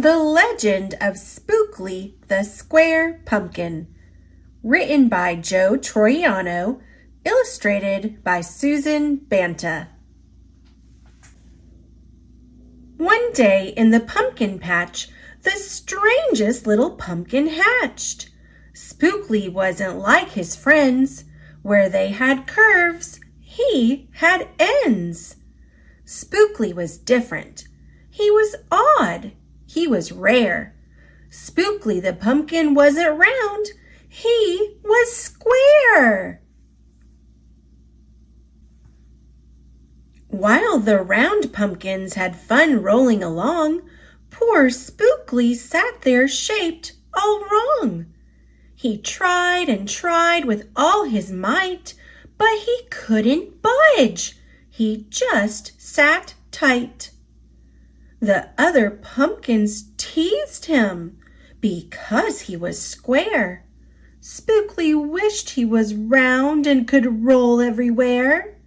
The Legend of Spookley the Square Pumpkin, written by Joe Troiano, illustrated by Susan Banta. One day in the pumpkin patch, the strangest little pumpkin hatched. Spookley wasn't like his friends. Where they had curves, he had ends. Spookley was different. He was odd. He was rare. Spookley the pumpkin wasn't round. He was square. While the round pumpkins had fun rolling along, poor Spookley sat there shaped all wrong. He tried and tried with all his might, but he couldn't budge. He just sat tight. The other pumpkins teased him because he was square. Spookley wished he was round and could roll everywhere.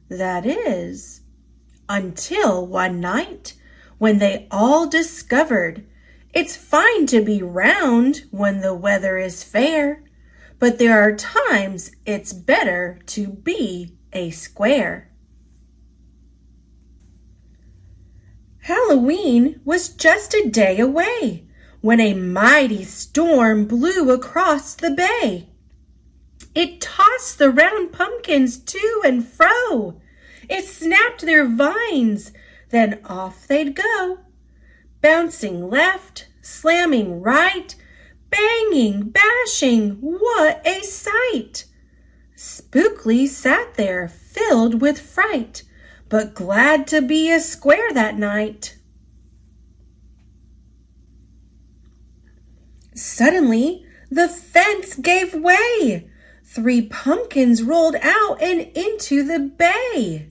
That is, until one night when they all discovered it's fine to be round when the weather is fair, but there are times it's better to be a square. Halloween was just a day away when a mighty storm blew across the bay. It tossed the round pumpkins to and fro. It snapped their vines, then off they'd go, bouncing left, slamming right, banging, bashing, what a sight! Spookley sat there filled with fright, but glad to be a square that night. Suddenly, the fence gave way. 3 pumpkins rolled out and into the bay.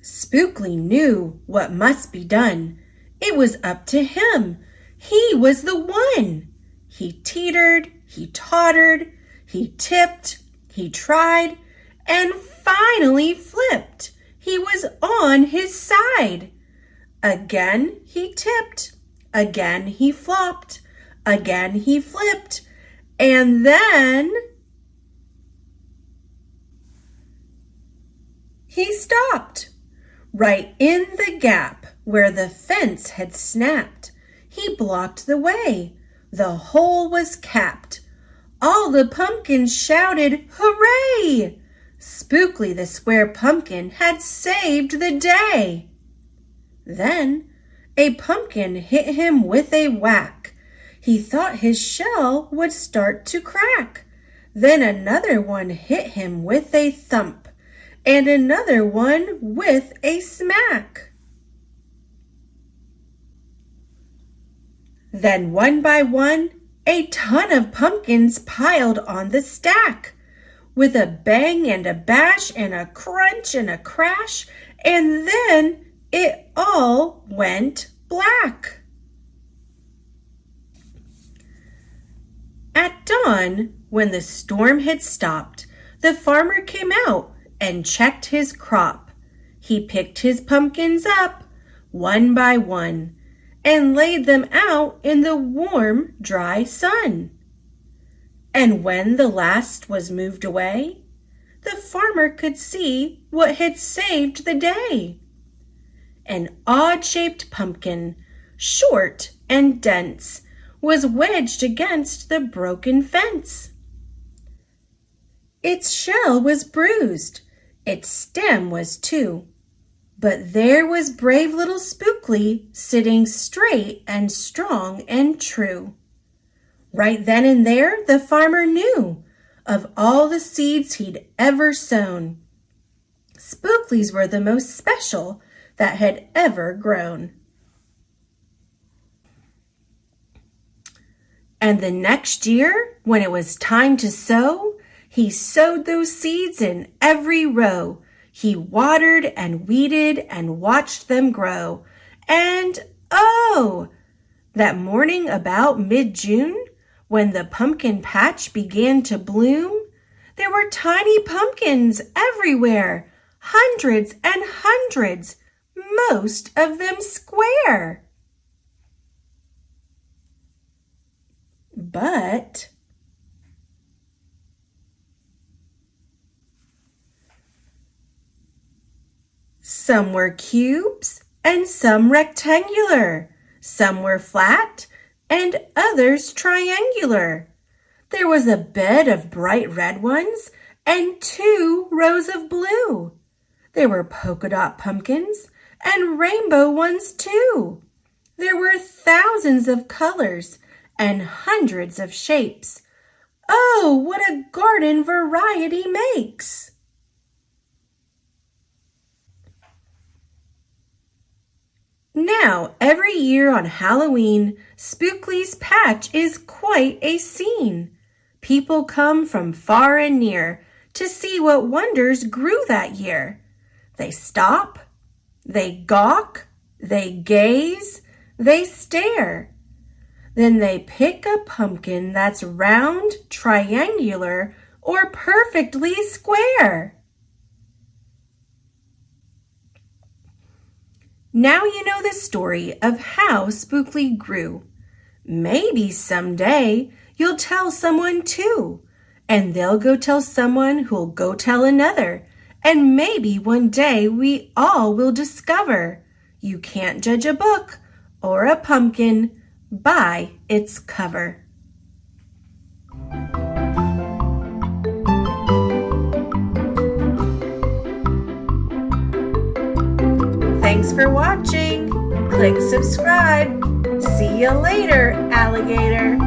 Spookley knew what must be done. It was up to him. He was the one. He teetered, he tottered, he tipped, he tried, and finally flipped. He was on his side. Again he tipped, again he flopped, again he flipped, and then he stopped. Right in the gap where the fence had snapped, he blocked the way. The hole was capped. All the pumpkins shouted, "Hooray!" Spookley the square pumpkin had saved the day. Then a pumpkin hit him with a whack. He thought his shell would start to crack. Then another one hit him with a thump, and another one with a smack. Then one by one, a ton of pumpkins piled on the stack. With a bang and a bash and a crunch and a crash, and then it all went black. At dawn, when the storm had stopped, the farmer came out and checked his crop. He picked his pumpkins up, one by one, and laid them out in the warm, dry sun. And when the last was moved away, the farmer could see what had saved the day. An odd-shaped pumpkin, short and dense, was wedged against the broken fence. Its shell was bruised, its stem was too, but there was brave little Spookley sitting straight and strong and true. Right then and there the farmer knew of all the seeds he'd ever sown, Spookley's were the most special that had ever grown. And the next year, when it was time to sow, he sowed those seeds in every row. He watered and weeded and watched them grow. And oh, that morning about mid-June, when the pumpkin patch began to bloom, there were tiny pumpkins everywhere, hundreds and hundreds, most of them square. But some were cubes and some rectangular. Some were flat and others triangular. There was a bed of bright red ones and 2 rows of blue. There were polka dot pumpkins and rainbow ones too. There were thousands of colors and hundreds of shapes. Oh, what a garden variety makes! Now, every year on Halloween, Spookley's patch is quite a scene. People come from far and near to see what wonders grew that year. They stop, they gawk, they gaze, they stare. Then they pick a pumpkin that's round, triangular, or perfectly square. Now you know the story of how Spookley grew. Maybe someday you'll tell someone too, and they'll go tell someone who'll go tell another, and maybe one day we all will discover you can't judge a book or a pumpkin by its cover. Thanks for watching. Click subscribe. See you later, alligator.